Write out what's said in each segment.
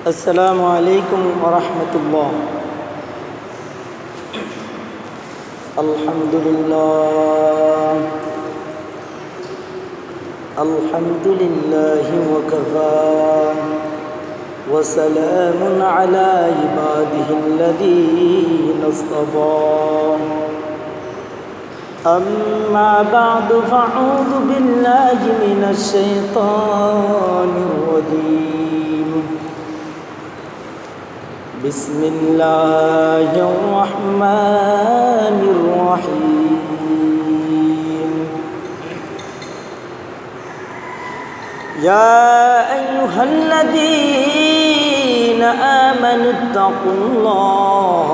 السلام عليكم ورحمة الله. الحمد لله الحمد لله وكفى وسلام على عباده الذين اصطفى. أما بعد فأعوذ بالله من الشيطان الرجيم. بسم الله الرحمن الرحيم. يا أيها الذين آمنوا اتقوا الله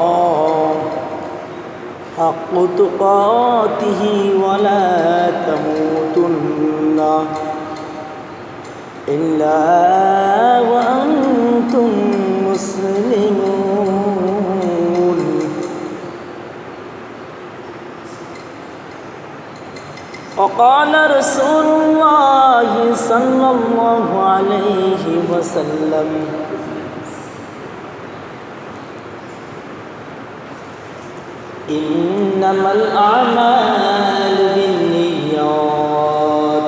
حق تقاته ولا تموتن إلا وأنتم مسلمون. وقال رسول الله صلى الله عليه وسلم إنما الأعمال بالنيات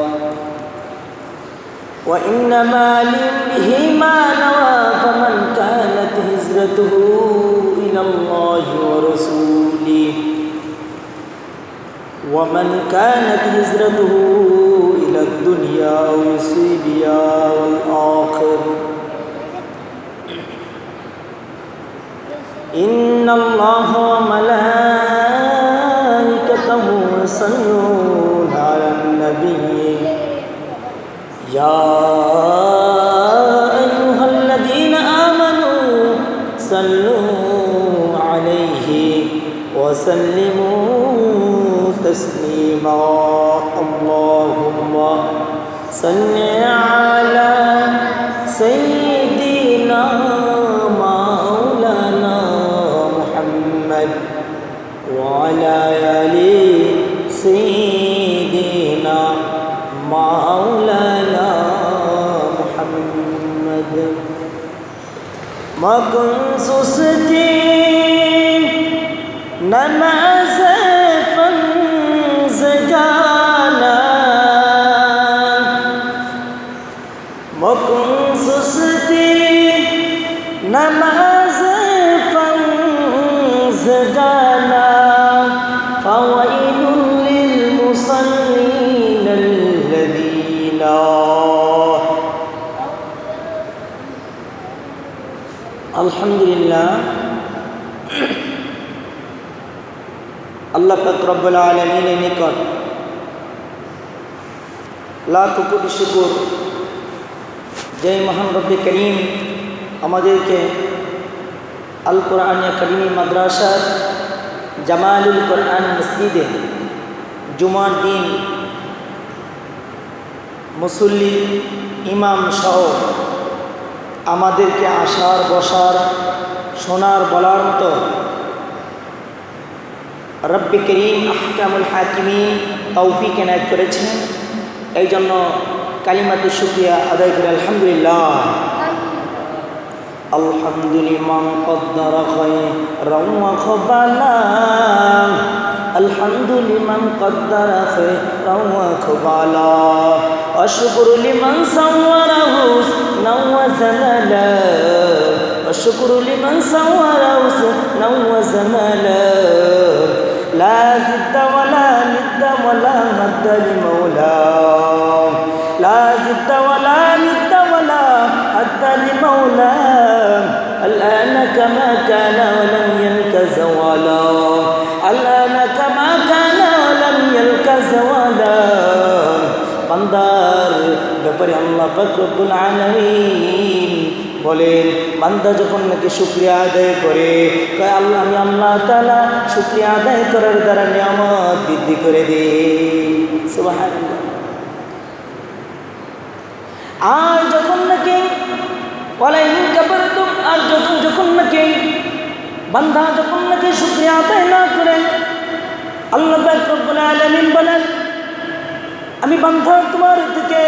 وإنما لامرئ ما نوى فمن كانت هجرته إلى الله ورسوله ومن كانت هجرته إلى الدنيا ويصيبها والآخر. إن الله وملائكته يصلون على النبي يا أيها الذين آمنوا صلوا عليه وسلموا تسليما. اللهم صل على سيدنا وعلى آل سيدنا مولانا محمد. مكن سستی نماز فرض جانا مکن سستی نماز فرض جانا فويل للمصلين الذين الحمد لله. আল্লাহ পাক রব্বুল আলামিনের নিকট লাখ কোটি শুকর যে মহান রব্বে করিম আমাদেরকে আল কোরআন একাডেমি মাদ্রাসার জামালুল কোরআন মসজিদে জুমার দিন মুসল্লি ইমাম সহ আমাদেরকে আসার বসার শোনার বলার মতো রব্বে করিম আহকামুল হাকিমিন তৌফিক এনায়েত করেছেন। এই জন্য কালিমাতে শুকরিয়া আদায় করে আলহামদুলিল্লাহ। الحمد لمن قدر خيرا وقبلا الحمد لمن قدر خيرا وقبلا الشكر لمن صوره حسنا وجمالا الشكر لمن صوره حسنا وجمالا لا ضد ولا ند ولا مد لمولاه لا ضد ولا ند ولا مد لمولاه الآن كما كان ولم يلك زوالا الآن كما كان ولم يلك زوالا. বান্দার ব্যাপারে আল্লাহ পাক রব্বুল আলামিন বলেন, বান্দা যখন নাকি শুকরিয়া আদায় করে কয় আল্লাহ আমি আল্লাহ তাআলা শুকরিয়া আদায় করার দ্বারা নিয়ামত বৃদ্ধি করে দেই। সুবহানাল্লাহ। আর যখন নাকি ওয়ালাইন কাবারতুম আর যখন নাকি বান্দা যখন নাকি শুকরিয়া আদায় না করে আল্লাহ পাক রব্বুল আলামিন বলেন আমি বান্দা তোমার থেকে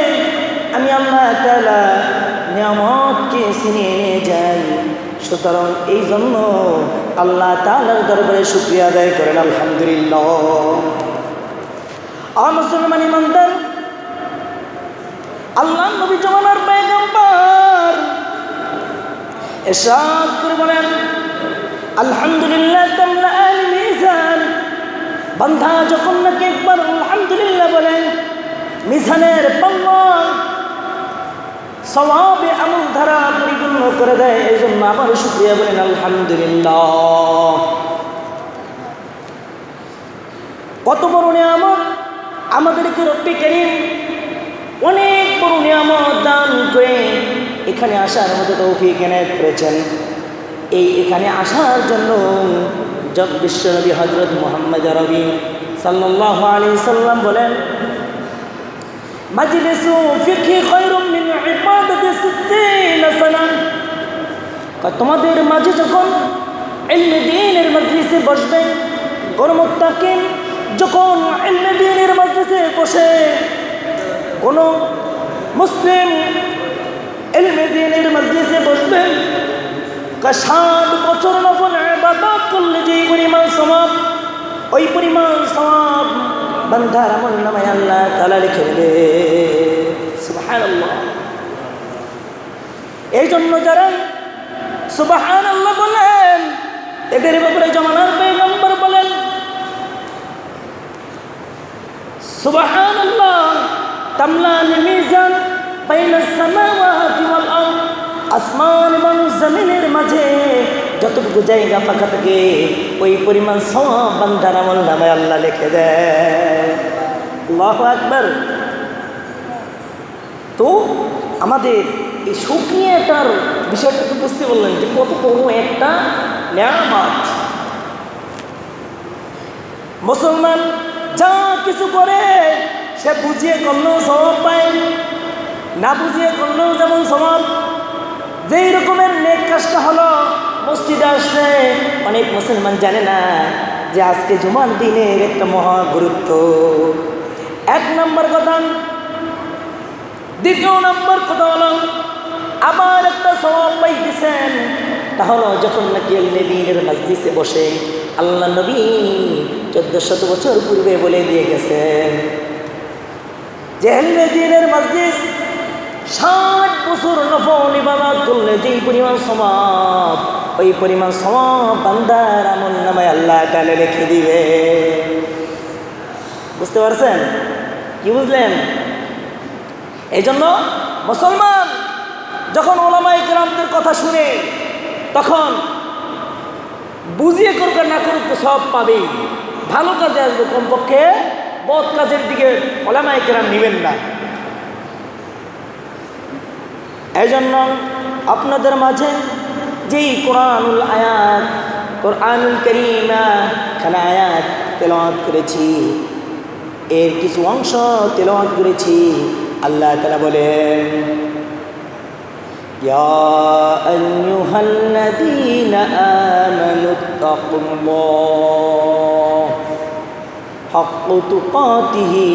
আমি আল্লাহ তাআলা নিয়ামতকে ছিনিয়ে নিয়ে যায়। সুতরাং এই জন্য আল্লাহ তাআলার দরবারে শুকরিয়া আদায় করেন আলহামদুলিল্লাহ। মুসলমান ইমানদার, আল্লাহ নবী জমানার পয়গম্বর ইরশাদ করে বলেন, আলহামদুলিল্লাহ তামলা আল মিজান। বান্দা যখন নাকি একবার আলহামদুলিল্লাহ বলেন, মিজানের পাল্লা সওয়াবে আমল ধারা পরিপূর্ণ করে দেয়। এই জন্য আবার শুকরিয়া বলেন আলহামদুলিল্লাহ। কত বড় নিয়ামত আমাদেরকে রব্বুল কারীম অনেক বড় নিয়ামত দান করে এখানে আসার মতো তৌফিক এনায়েত করেছেন। এখানে আসার জন্য বিশ্বনবী হযরত মুহাম্মদ আরবি সাল্লাল্লাহু আলাইহি সাল্লাম বলেন, মাজলিসু ফিকহি খায়রুম মিন ইবাদাতি 60 সানা। তোমাদের মাঝে যখন ইলমে দ্বীনের মজলিসে বসবেন, কোন মুত্তাকিন যখন ইলমে দ্বীনের মজলিসে বসে, কোন মুসলিম ইলমে দ্বীনের মজলিসে বসবেন, 60 বছর নফল ইবাদত করলে যে পরিমাণ সওয়াব, ওই পরিমাণ সওয়াব বান্দার আমলনামায় আল্লাহ তাআলা লিখে দেবে। সুবহানাল্লাহ। এই জন্য যারা সুবহানাল্লাহ বলেন, এদের ব্যাপারে জমানার পয়গম্বর বলেন, সুবহানাল্লাহ তামলা আল মিজান বাইনাস সামাওয়াতি ওয়াল আরদ। আসমান এবং জমিনের মাঝে যতটুকু জায়গা ফাঁকা থাকে, ওই পরিমাণ সওয়াব বান্দার আমলনামায় আল্লাহ লিখে দেয়। আল্লাহু আকবার। তো আমাদের এই শুকরিয়াটার বিষয়টা তো বুঝতে বললেন যে কত বড় একটা নিয়ামত। মুসলমান যা কিছু করে সে বুঝিয়ে করলেও সওয়াব পায়, না বুঝিয়ে করলেও যেমন সওয়াব। যেই রকমের নেক কাজটা হলো, মসজিদে আসলে অনেক মুসলমান জানে না যে আজকে জুমার দিনের একটা মহা গুরুত্ব। এক নম্বর কথা। দ্বিতীয় নম্বর কথা হলো, আবার একটা সওয়াব পাইতেছেন, তা হলো যখন নাকি ইলমে দ্বীনের মজলিসে বসে আল্লাহ নবী 1400 বছর পূর্বে বলে দিয়ে গেছেন যে ইলমে দ্বীনের মজলিস 60 বছর নফল ইবাদত করলে যেই পরিমাণ সওয়াব, ওই পরিমাণ সওয়াব বান্দার আমলনামায় আল্লাহ তাআলা লিখে দিবে। বুঝতে পারছেন? কি বুঝলেন? এই জন্য মুসলমান যখন উলামায়ে কেরামদের কথা শুনে, তখন বুঝিয়ে করুক আর না করুক তো সব পাবেই। ভালো কাজে আসবে, কমপক্ষে বদ কাজের দিকে উলামায়ে কেরাম নেবেন না। এই জন্য আপনাদের মাঝে যেই কোরআনুল কারীমা খানা আয়াত তেলাওয়াত করেছি, এর কিছু অংশ তেলাওয়াত করেছি। আল্লাহ তাআলা বলেন, ইয়া আইয়ুহাল্লাযীনা আমানুত্তাকুল্লাহ হাক্কা তুকাতিহি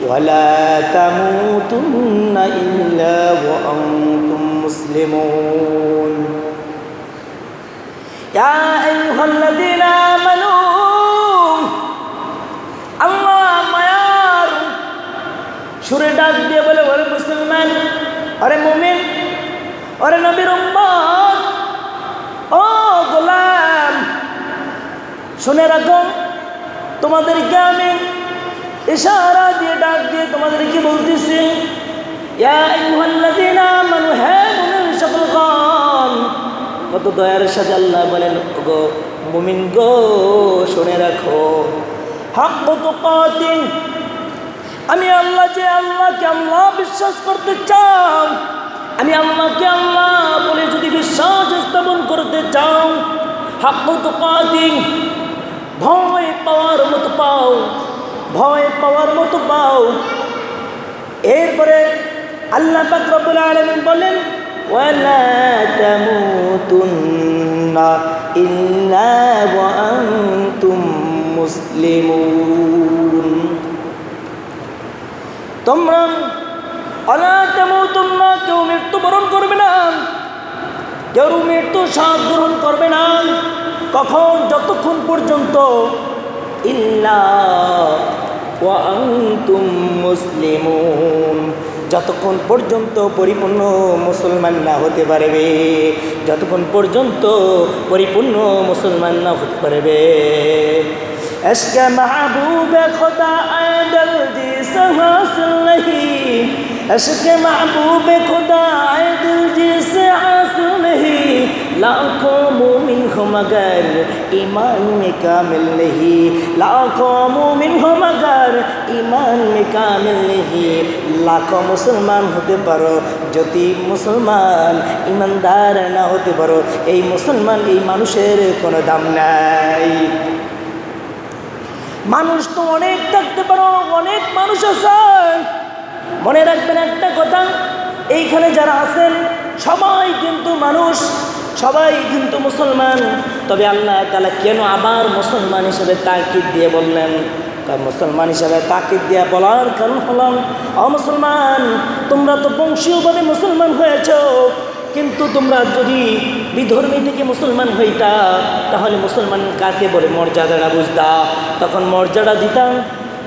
ওয়ালা তামুতুন্না ইল্লা ওয়া আনতুম মুসলিমুন। ইয়া আইয়ুহাল্লাযীনা আমানু, আল্লাহ মায়ার সুরে ডাক দিয়ে বলে, ওরে মুসলমান, আরে মুমিন, আরে নবীর উম্মত, ও গোলাম, শুনে রাখো, তোমাদেরকে আমি ইশারা দিয়ে ডাক দিয়ে তোমাদেরকে বলতেছি, ইয়া আইয়ুহাল্লাযীনা আমানু, হে মুমিন সকলগণ। কত দয়ার সাথে আল্লাহ বলেন, গো মুমিন গো, শুনে রাখো, হাক্কা তুকাতিহ, আমি আল্লাহ যে আল্লাহকে আল্লাহ বিশ্বাস করতে চাও, আমি আল্লাহকে আল্লাহ বলে যদি বিশ্বাস স্থাপন করতে চাও, হাক্কা তুকাতিহ, ভয় পাওয়ার মতো পাও, ভয় পাওয়ার মতো পাও। এরপরে আল্লাহ পাক রব্বুল আলামিন বলেন, ওয়ালা তামুতুন্না ইল্লা ওয়া আনতুম মুসলিমুন। তোমরা ওয়ালা তামুতুন্না, কেউ মৃত্যুবরণ করবে কেউ মৃত্যু স্বাদ গ্রহণ করবে না। কখন? যতক্ষণ পর্যন্ত ইল্লা ওয়া আনতুম মুসলিমুন, যতক্ষণ পর্যন্ত পরিপূর্ণ মুসলমান না হতে পারবে, যতক্ষণ পর্যন্ত পরিপূর্ণ মুসলমান না হতে পারবে। इश्क़ महबूब खुदा दिल जिसे हासिल नहीं, इश्क़ महबूब खुदा दिल जिसे हासिल नहीं, लाखों मोमिन हो मगर ईमान में कामिल नहीं, लाखों मोमिन हो मगर ईमान में कामिल नहीं। लाखों मुसलमान होते पारो যদি মুসলমান ইমানদার না হতে পারো, এই মুসলমান এই মানুষের কোনো দাম নাই। মানুষ তো অনেক থাকতে পারো, অনেক মানুষ আছেন। মনে রাখবেন একটা কথা, এইখানে যারা আছেন সবাই কিন্তু মানুষ, সবাই কিন্তু মুসলমান। তবে আল্লাহ তাআলা কেন আবার মুসলমান হিসেবে তাকিদ দিয়ে বললেন? মুসলমান হিসেবে তাকিদ দিয়ে বলার কারণ হলো, মুসলমান তোমরা তো বংশীয়ভাবে মুসলমান হয়েছ, কিন্তু তোমরা যদি বিধর্মী থেকে মুসলমান হইতা তাহলে মুসলমান কাকে বলে মর্যাদাটা বুঝতা, তখন মর্যাদা দিতাম।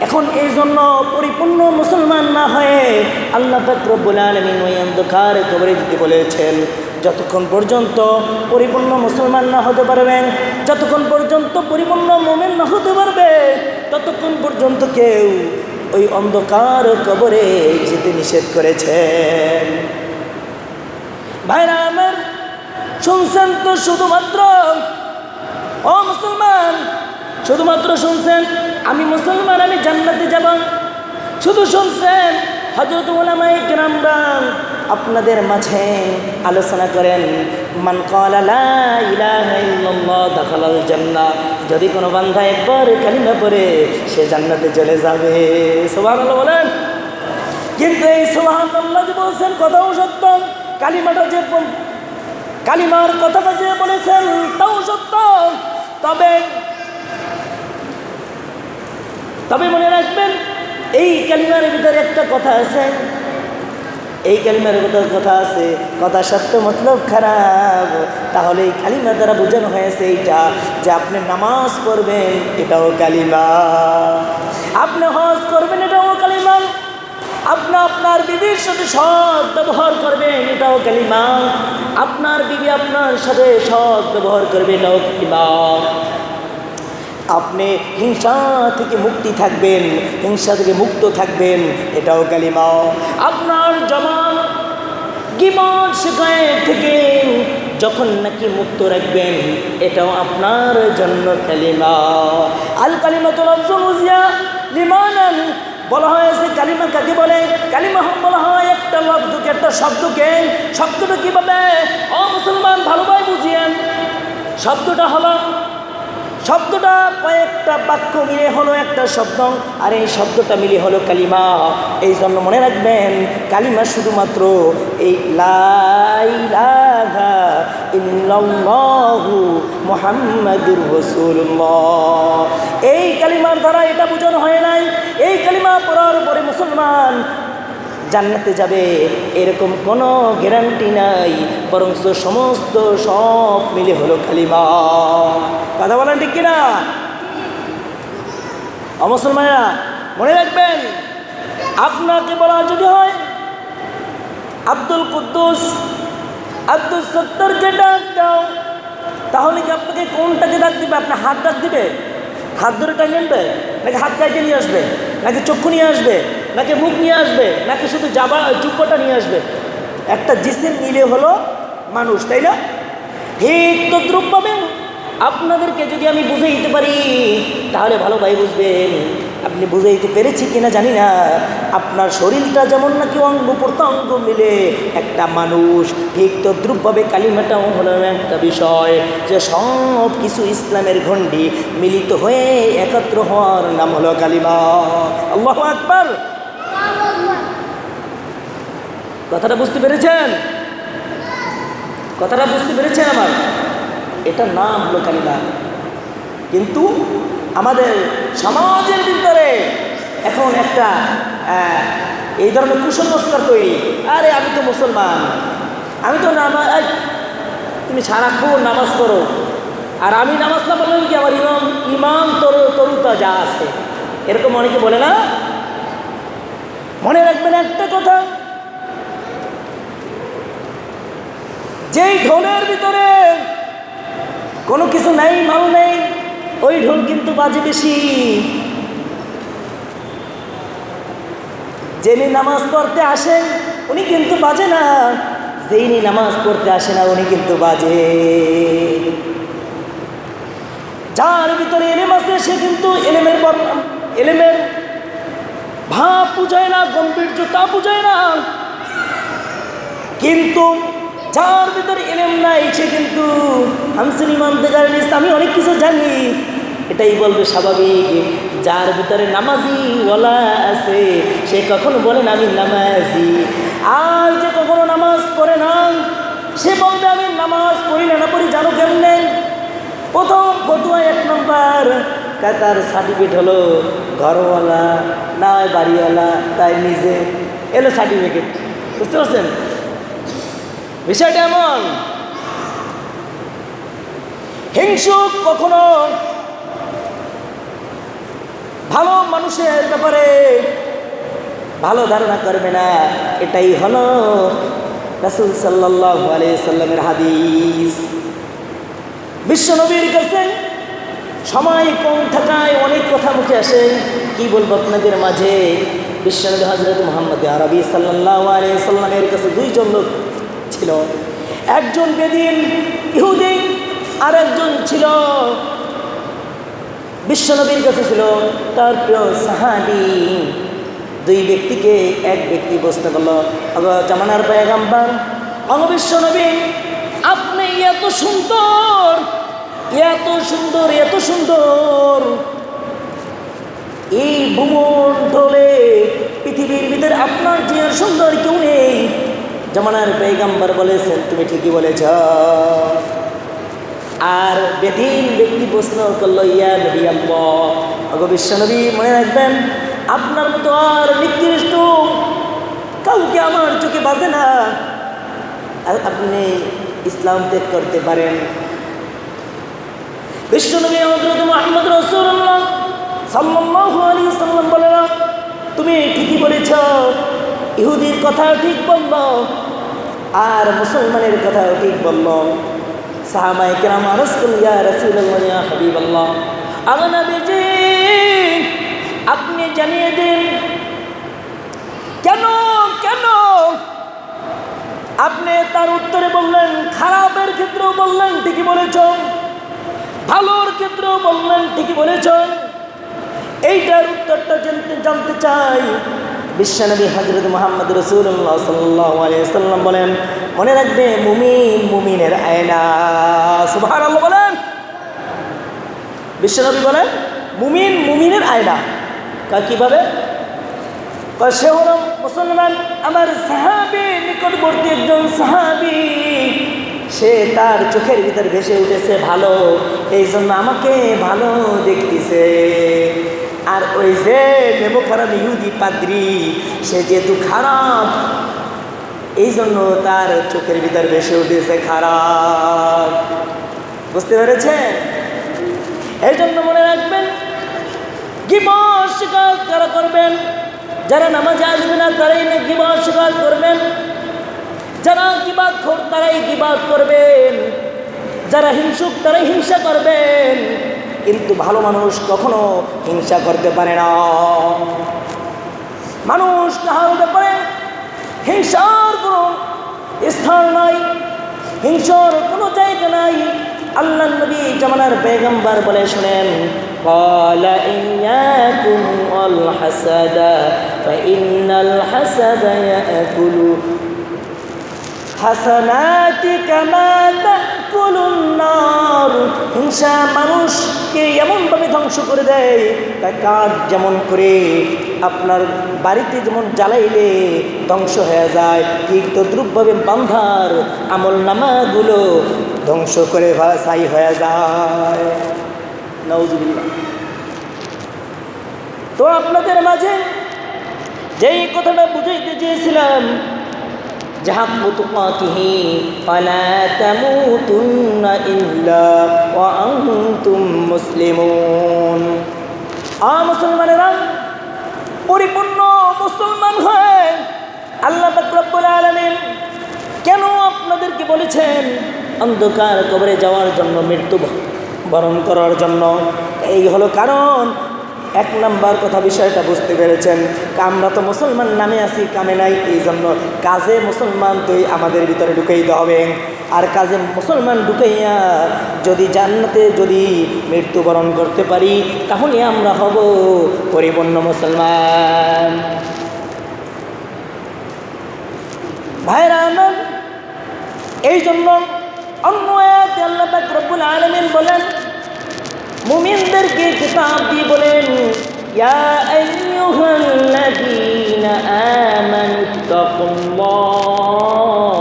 এখন এই জন্য পরিপূর্ণ মুসলমান না হয়ে আল্লাহ পাক রব্বুল আলামিন ওই অন্ধকার কবরে দিতে বলেছেন। যতক্ষণ পর্যন্ত পরিপূর্ণ মুসলমান না হতে পারবেন, যতক্ষণ পর্যন্ত পরিপূর্ণ মুমিন না হতে পারবে, ততক্ষণ পর্যন্ত কেউ ওই অন্ধকার কবরে যেতে নিষেধ করেছেন। ভাইরা আমার, শুনছেন তো শুধুমাত্র, ও মুসলমান শুধুমাত্র শুনছেন আমি মুসলমান, আমি জান্নাতে যাব, শুধু শুনছেন? হযরত উলামায়ে কেরামরা আপনাদের মাঝে আলোচনা করেন, মান ক্বালা লা ইলাহা ইল্লাল্লাহ দাখালাল জান্নাহ, যদি কোনো বান্দা একবার কালিমা পড়ে সে জান্নাতে চলে যাবে। সুবহানাল্লাহ বলেন। কিন্তু এই সুবহানাল্লাহ যে বলছেন কথাও সত্য, কালিমাটা যে কালিমার কথাটা যে বলেছেন তাও সত্য। তবে মনে রাখবেন, এই কালিমার ভিতরে একটা কথা আছে, এই কালিমার ভিতরে কথা আছে, কথা সত্য মতলব খারাপ। তাহলে এই কালিমা দ্বারা বোঝানো হয়েছে এইটা যে আপনি নামাজ পড়বেন এটাও কালিমা, আপনি হজ করবেন এটাও কালিমা, আপনি আপনার বিবির সাথে সৎ ব্যবহার করবেন এটাও কালিমা, আপনার বিবি আপনার সাথে সৎ ব্যবহার করবে এটাও কালিমা, আপনি হিংসা থেকে মুক্তি থাকবেন, হিংসা থেকে মুক্ত থাকবেন এটাও কালিমা, আপনার জবান গীবত শিকায়েত থেকে যখন নাকি মুক্ত রাখবেন এটাও আপনার জন্য কালিমা। আল কালিমাতু লাফজুন উযিয়া লিমানান, বলা হয়েছে কালিমা কাকে বলে? কালিমা বলা হয় একটা লফজকে, একটা শব্দকে। শব্দটা কীভাবে? ও মুসলমান ভালোভাবে বুঝিয়েন। শব্দটা কয়েকটা বাক্য মিলে হলো একটা শব্দ, আর এই শব্দটা মিলে হলো কালিমা। এই জন্য মনে রাখবেন, কালিমা শুধুমাত্র এই লা ইলাহা ইল্লাল্লাহু মুহাম্মাদুর রাসূলুল্লাহ, এই কালিমার দ্বারা এটা বোঝানো হয় নাই এই কালিমা পড়ার পরে মুসলমান জান্নাতে যাবে এরকম কোনো গ্যারান্টি নাই, বরং সমস্ত সব মিলে হলো কালিমা। কথা বলেন ঠিক কিনা? মুসলমানেরা মনে রাখবেন, আপনাকে বলা যদি হয় আব্দুল কুদ্দুস, আব্দুল সত্তরকে ডাক দাও, তাহলে কি আপনাকে কোনটাকে ডাক দিবে? আপনার হাত ডাক দিবে? হাত ধরে টাইনে আনবে, নাকি হাত কাইটে নিয়ে আসবে, নাকি চক্ষু নিয়ে আসবে, নাকি মুখ নিয়ে আসবে, নাকি শুধু জুব্বাটা নিয়ে আসবে? একটা জিসিম মিলে হলো মানুষ, তাই না? ঠিক তদ্রূপ পাবেন। আপনাদেরকে যদি আমি বুঝাইতে পারি তাহলে ভালো ভাই বুঝবেন। আপনি বুঝাইতে পেরেছি কিনা জানি না, আপনার শরীরটা যেমন নাকি অঙ্গ প্রত্যঙ্গ মিলে একটা মানুষ, ঠিক তদ্রূপভাবে কালিমাটাও হলো একটা বিষয় যে সব কিছু ইসলামের গণ্ডি মিলিত হয়ে একত্র হওয়ার নাম হলো কালিমা। আল্লাহু আকবার। কথাটা বুঝতে পেরেছেন? কথাটা বুঝতে পেরেছেন আমার? এটার নাম হলো কালিমা। কিন্তু আমাদের সমাজের ভিতরে এখন একটা এই ধরনের কুসংস্কার তৈরি, আরে আমি তো মুসলমান, আমি তো তুমি সারাক্ষণ নামাজ পড়ো, আর আমি নামাজ না পড়লাম কি আমার ইমাম তরুতা যা আছে, এরকম অনেকে বলে না। মনে রাখবেন একটা কথা, যেই ঢোলের ভিতরে কোনো কিছু নাই, মাল নেই, ওই ঢোল কিন্তু বাজে বেশি। যিনি নামাজ পড়তে আসেন উনি কিন্তু বাজে না, যিনি নামাজ পড়তে আসে না উনি কিন্তু বাজে। যার ভিতরে এলেম আছে সে কিন্তু এলেমের ভাব বুঝায় না, গম্ভীর্যতা বুঝায় না। কিন্তু যার ভিতরে এলেম নাই সে কিন্তু হামসিন ইমাম থেকে আমি অনেক কিছু জানি, এটাই বলবে স্বাভাবিক। যার ভিতরে নামাজি ওয়ালা আছে সে কখনো বলে না আমি নামাজি, আর যে কখনো নামাজ পড়ে না সে বলবে আমি নামাজ পড়ি না পড়ি জানো কেমনে। প্রথম ফতুয়া 1 নম্বর, তার সার্টিফিকেট হলো ঘরওয়ালা না বাড়িওয়ালা, তাই নিজে এলো সার্টিফিকেট। বুঝতে পারছেন বিষয়টা এমন। হিংসুক কখনো ভালো মানুষের ব্যাপারে ভালো ধারণা করবে না, এটাই হলো রাসূল সাল্লাল্লাহু আলাইহি সাল্লামের হাদিস। বিশ্বনবীর কাছে সময় কম থাকায় অনেক কথা মুখে আসে, কি বলবো আপনাদের মাঝে। বিশ্বনবী হযরত মুহাম্মদ আরবি সাল্লাল্লাহু আলাইহি সাল্লামের কাছে 2 জন লোক ছিল, একজন বেদিন ইহুদি আর একজন ছিল বিশ্বনবীর কাছে ছিল তার প্রিয় সাহাবী। 2 ব্যক্তিকে এক ব্যক্তি প্রশ্ন করলো, জামানার পয়গম্বর বিশ্বনবী আপনি এত সুন্দর এত সুন্দর এত সুন্দর, এই ভূমণ্ডলে পৃথিবীর ভিতরে আপনার যে সুন্দর কেউ নেই। জামানার পয়গম্বর বলেছেন তুমি ঠিকই বলেছ। আর বেদিন ব্যক্তি প্রশ্ন করলো ইয়া নবী আল্লাহ, বিশ্বনবী মনে রাখবেন আপনার মতো আর নিকৃষ্ট কাউকে আমার চোখে বাজে না, আপনি ইসলাম ত্যাগ করতে পারেন। বিশ্বনবী হযরত মুহাম্মদ রাসূলুল্লাহ সাল্লাল্লাহু আলাইহি সাল্লাম বলেন তুমি ঠিকই বলেছ, ইহুদির কথাও ঠিক বলল আর মুসলমানের কথাও ঠিক বলল। সাহাবায়ে কেরাম আরজ করলেন ইয়া রাসূলুল্লাহ ইয়া হাবিবাল্লাহ, আগে নবীজি আপনি জানিয়ে দিন কেন কেন। আপনি তার উত্তরে বললেন খারাপের ক্ষেত্রেও বললেন ঠিকই বলেছ, ভালোর ক্ষেত্রেও বললেন ঠিকই বলেছ। এইটার উত্তরটা জানতে চাই। বিশ্বনবী হযরত মুহাম্মদ রাসূলুল্লাহ সাল্লাল্লাহু আলাইহি সাল্লাম বলেন মনে রাখবে মুমিন মুমিনের আয়না। সুবহানাল্লাহ বলেন। বিশ্বনবী বলেন মুমিন মুমিনের আয়না। কিভাবে? সে হল মুসলমান। আমার সাহাবী নিকটবর্তী একজন সাহাবী, সে তার চোখের ভিতর ভেসে উঠেছে ভালো, এই জন্য আমাকে ভালো দেখতেছে। আর ওই যে নেমো খারাপ ইহুদি পাদ্রী, সে যেহেতু খারাপ এই জন্য তার চোখের ভিতর ভেসে উঠেছে খারাপ। বুঝতে পেরেছে? এই জন্য মনে রাখবেন গীবত শিকার কারা করবেন? যারা নামাজে আসবে না তারাই না গীবত শিকার করবেন, যারা গীবতখোর তারাই গীবত করবেন, যারা হিংসুক তারাই হিংসা করবেন। কিন্তু ভালো মানুষ কখনো হিংসা করতে পারে না। মানুষ কাহার ব্যাপারে হিংসার কোনো স্থান নাই, হিংসার কোনো জায়গা নাই। আল্লাহ নবী জামানার পয়গম্বর বলে শুনেন قال إياكم والحسد فإن الحسد يأكل হাসানাতি কামা তাকুলুন নার। হিংসা মানুষকে এমনভাবে ধ্বংস করে দেয়, কাঠ যেমন করে আপনার বাড়িতে যেমন জ্বালাইলে ধ্বংস হয়ে যায়, ঠিক তদ্রূপভাবে বান্ধার আমল নামাগুলো ধ্বংস করে ছাই হয়ে যায়। নাউজুবিল্লাহ। তো আপনাদের মাঝে যেই কথাটা বুঝাইতে চেয়েছিলাম হাক্কু তুকাতিহি ফালা তামুতুন্না ইল্লা ওয়া আনতুম মুসলিমুন। মুসলমানেরা, পরিপূর্ণ মুসলমান হয়ে আল্লাহ পাক রব্বুল আলামিন কেন আপনাদেরকে বলেছেন অন্ধকার কবরে যাওয়ার জন্য, মৃত্যু বরণ করার জন্য? এই হলো কারণ। এক নাম্বার কথা, বিষয়টা বুঝতে পেরেছেন, আমরা তো মুসলমান নামে আছি, কামে নাই। এই জন্য কাজে মুসলমান তুই আমাদের ভিতরে ঢুকাইতে হবে। আর কাজে মুসলমান ঢুকাইয়া যদি জান্নাতে যদি মৃত্যুবরণ করতে পারি, তাহলে আমরা হব পরিপূর্ণ মুসলমান। ভাইরা আমার, এই জন্য অন্য আয়াতে আল্লাহ পাক রব্বুল আলামিন বলেন, মুমিনদেরকে কিতাব দিয়ে বলেন, ইয়া আইয়ুহাল্লাযীনা আমানুত্তাকুল্লাহ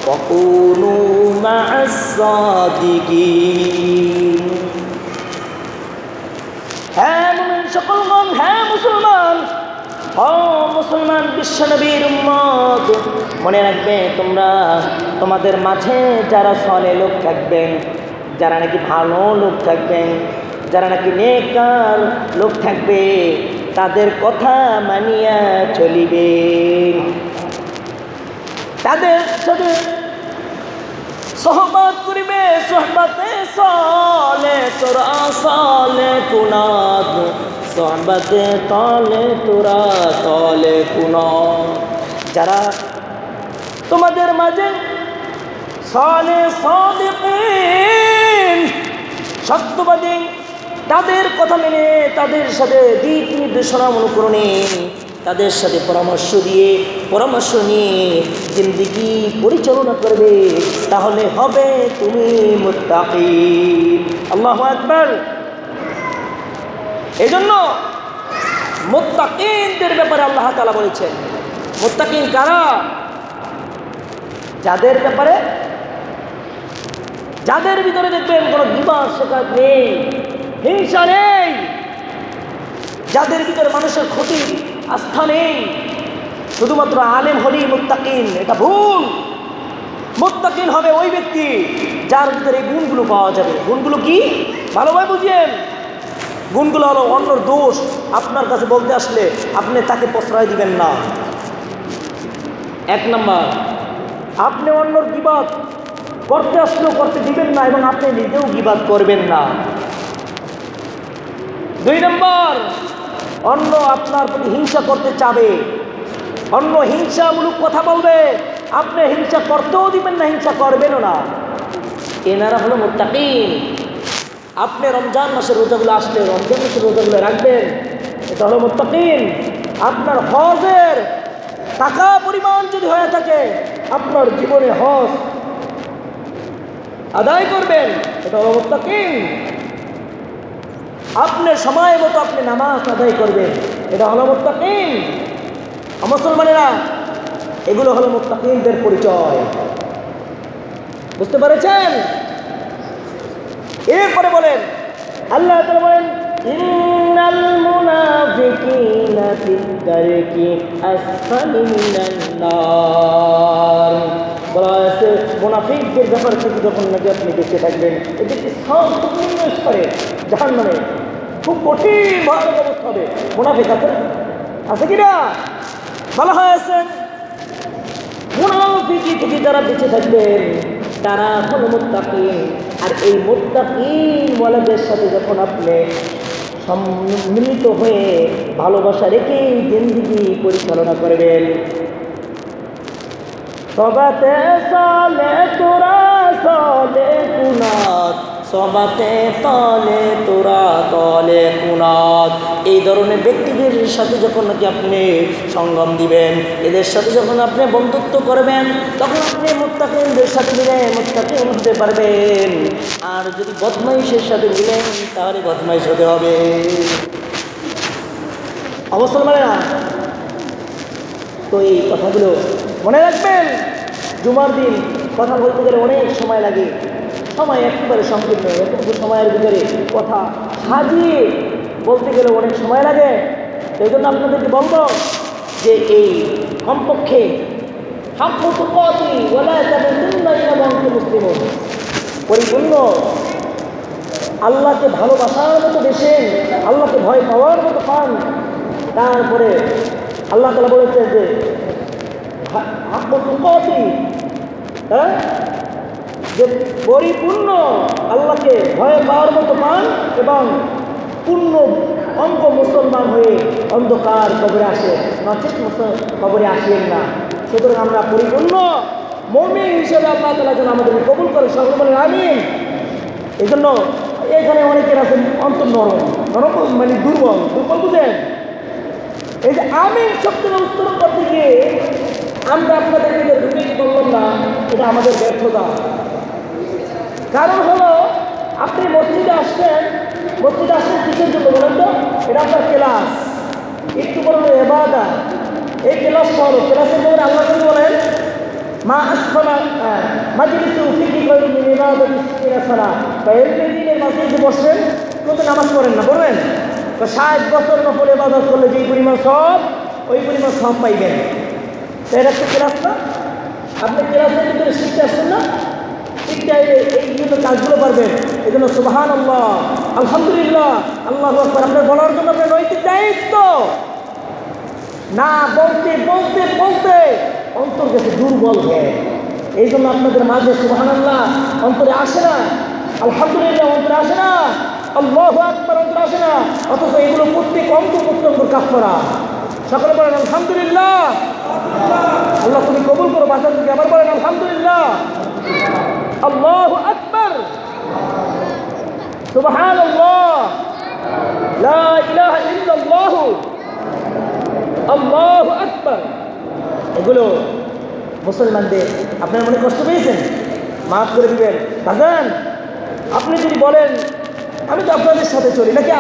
ওয়া কুনু মা'আস সাদিকিন। হ্যাঁ মুমিন সকলগণ, হ্যাঁ মুসলমান, মুসলমান বিশ্বনবীর উম্মত, মনে রাখবে তোমরা তোমাদের মাঝে যারা সলে লোক থাকবেন, যারা নাকি ভালো লোক থাকবেন, যারা নাকি নেককার লোক থাকবে, তাদের কথা মানিয়া চলিবে, তাদের সাথে সোহবত করিবে। সোহবতে সলে তোরা সলে কুনাত, সোহবতে তলে তোরা তলে কুনাত। যারা তোমাদের মাঝে সলে সাদিকিন, সত্যবাদী, তাদের কথা মেনে তাদের সাথে দিক নির্দেশনা অনুকরণে তাদের সাথে পরামর্শ নিয়ে জিন্দেগি পরিচালনা করবে, তাহলে হবে তুমি মুত্তাকি। আল্লাহু আকবার। এই জন্য মুত্তাকিনদের ব্যাপারে আল্লাহ তাআলা বলেছেন, মুত্তাকিন কারা? যাদের ব্যাপারে, যাদের ভিতরে দেখবেন কোনো গীবত শিকায়ত নেই, হিংসা নেই, যাদের ভিতরে মানুষের ক্ষতি আস্থা নেই, শুধুমাত্র আলেম হলেই মুত্তাকিন, এটা ভুল। মুত্তাকিন হবে ওই ব্যক্তি যার ভিতরে এই গুণগুলো পাওয়া যাবে। গুণগুলো কি? ভালোভাবে বুঝিয়েন। গুণগুলো হলো, অন্যর দোষ আপনার কাছে বলতে আসলে আপনি তাকে প্রশ্রয় দিবেন না। এক নাম্বার, আপনি অন্যর গীবত করতে আসলেও করতে দিবেন না, এবং আপনি নিজেও গীবত করবেন না। দুই নম্বর, অন্য আপনার প্রতি হিংসা করতে চাবে, অন্য হিংসামূলক কথা বলবে, আপনি হিংসা করতেও দিবেন না, হিংসা করবেনও না। এনারা হলো মুত্তাকিন। আপনি রমজান মাসের রোজাগুলো আসলে রমজান মাসের রোজাগুলো রাখবেন, এটা হলো মুত্তাকিন। আপনার হজের টাকা পরিমাণ যদি হয়ে থাকে, আপনার জীবনে হজ আদায় করবেন, এটা হলো মুত্তাকিন। আপনি সময় মতো আপনি নামাজ আদায় করবেন, এটা হলো মুত্তাকিন। মুসলমানেরা, এগুলো হলো মুত্তাকিনদের পরিচয়। বুঝতে পেরেছেন? এরপরে বলেন, আল্লাহ তাআলা বলেন, ইন্নাল মুনাফিকিনা ফিদ-দারকি আসফালি মিনান নার। বলা হয়েছে মুনাফিকদের ব্যাপার থেকে যখন নাকি আপনি দেখতে থাকবেন, এদের স্থান খুব নিম্ন স্তরে, জাহান্নামে খুব কঠিন ভয়ানক অবস্থা হবে। মুনাফিক আছে কিনা? বলা হয়েছে মুনাফিকি থেকে যারা বেঁচে থাকবেন তারা হলো মুত্তাকিন। আর এই মুত্তাকিন ওয়ালাদের সাথে যখন আপনি সম্মিলিত হয়ে ভালোবাসা রেখে জিন্দেগি পরিচালনা করবেন, সবাতে সালে তোরা সালে কুনাত, সবাতে তলে তোরা তলে কুনাত, এই ধরনের ব্যক্তিদের সাথে যখন নাকি আপনি সঙ্গম দিবেন, এদের সাথে যখন আপনি বন্ধুত্ব করবেন, তখন আপনি মুত্তাকিনদের সাথে মিলে মুত্তাকিন হতে পারবেন। আর যদি বদমাইশের সাথে মিলেন, তাহলে বদমাইশ হতে হবে। মুসলমানেরা, তো এই কথাগুলো মনে রাখবেন। জুমার দিন কথা বলতে গেলে অনেক সময় লাগে, সময় একেবারে সংকীর্ণ, এতটুকু সময়ের ভিতরে কথা সাজিয়ে বলতে গেলে অনেক সময় লাগে। সেই জন্য আপনাদেরকে বলবো যে এই কমপক্ষে হাক্কু তুকাতি ওয়া লা তামুতুন্না ইল্লা ওয়া আনতুম মুসলিমুন। পরিপূর্ণ আল্লাহকে ভালোবাসার মতো বেসেন, আল্লাহকে ভয় পাওয়ার মতো পান। তারপরে আল্লাহ তাআলা বলেছেন যে হাক্কু তুকাতি, যে পরিপূর্ণ আল্লাহকে ভয় পাওয়ার মতো পান এবং পূর্ণ অঙ্গ মুসলমান হয়ে অন্ধকার কবরে আসে, নচেত কবরে আসেন না। সুতরাং আমরা পরিপূর্ণ মুমিন হিসেবে আল্লাহ তাআলা যেন আমাদেরকে কবুল করে, সকলে বলেন আমিন। এই জন্য এখানে অনেকের আছেন অন্তর নরম নরম, মানে দুর্বল দুর্বল, বুঝেন? এই যে আমিন শব্দটা উচ্চারণ করতে গিয়ে আমরা আপনাদের ভিতরে ঢুকে বললাম না, এটা আমাদের ব্যর্থতা। কারণ হলো আপনি মসজিদে আসছেন কিসের জন্য বলেন তো? এটা আপনার ক্লাস, একটু বলুন ইবাদত। এই ক্লাসটা হলো, ক্লাসের মধ্যে আল্লাহ তাআলা বলেন মা আসফালা মাজলিসু ফিকি খায়রুম মিন ইবাদাতি সিত্তিনা সালাহ। বা এলমে দ্বীনের মাঝে বসেন, কিন্তু নামাজ পড়েন না, বলবেন তো 60 বছর নফল ইবাদত করলে যেই পরিমাণ সব, ওই পরিমাণ সব পাইবেন। তো এটা একটা ক্লাস না? আপনি ক্লাসের ভিতরে শিখতে আসছেন না? শিখতে আইলে এইগুলো কাজগুলো পারবেন। এই জন্য সুবহানাল্লাহ, আলহামদুলিল্লাহ, আল্লাহু আকবার আপনার বলার জন্য আপনার নৈতিক দায়িত্ব। না বলতে বলতে বলতে অন্তর গেছে দুর্বল হয়ে, এই জন্য আপনাদের মাঝে সুবহানাল্লাহ অন্তরে আসে না, আলহামদুলিল্লাহ অন্তরে আসে না, আল্লাহু আকবার অন্তরে আসে না। অথচ এগুলো প্রত্যেক অঙ্গ প্রত্যঙ্গর কাজ করা। সকলে বলেন আলহামদুলিল্লাহ। আল্লাহ তুমি কবুল করো। বাসার দিকে আবার বলেন আলহামদুলিল্লাহ, আল্লাহু আকবার, সুবহানাল্লাহ, লা ইলাহা ইল্লাল্লাহু, আল্লাহু আকবার। এগুলো মুসলমানদের, আপনার মনে কষ্ট পেয়েছেন, মাফ করে দিবেন। বাজান আপনি যদি বলেন আমি তো আপনাদের সাথে চলি নাকি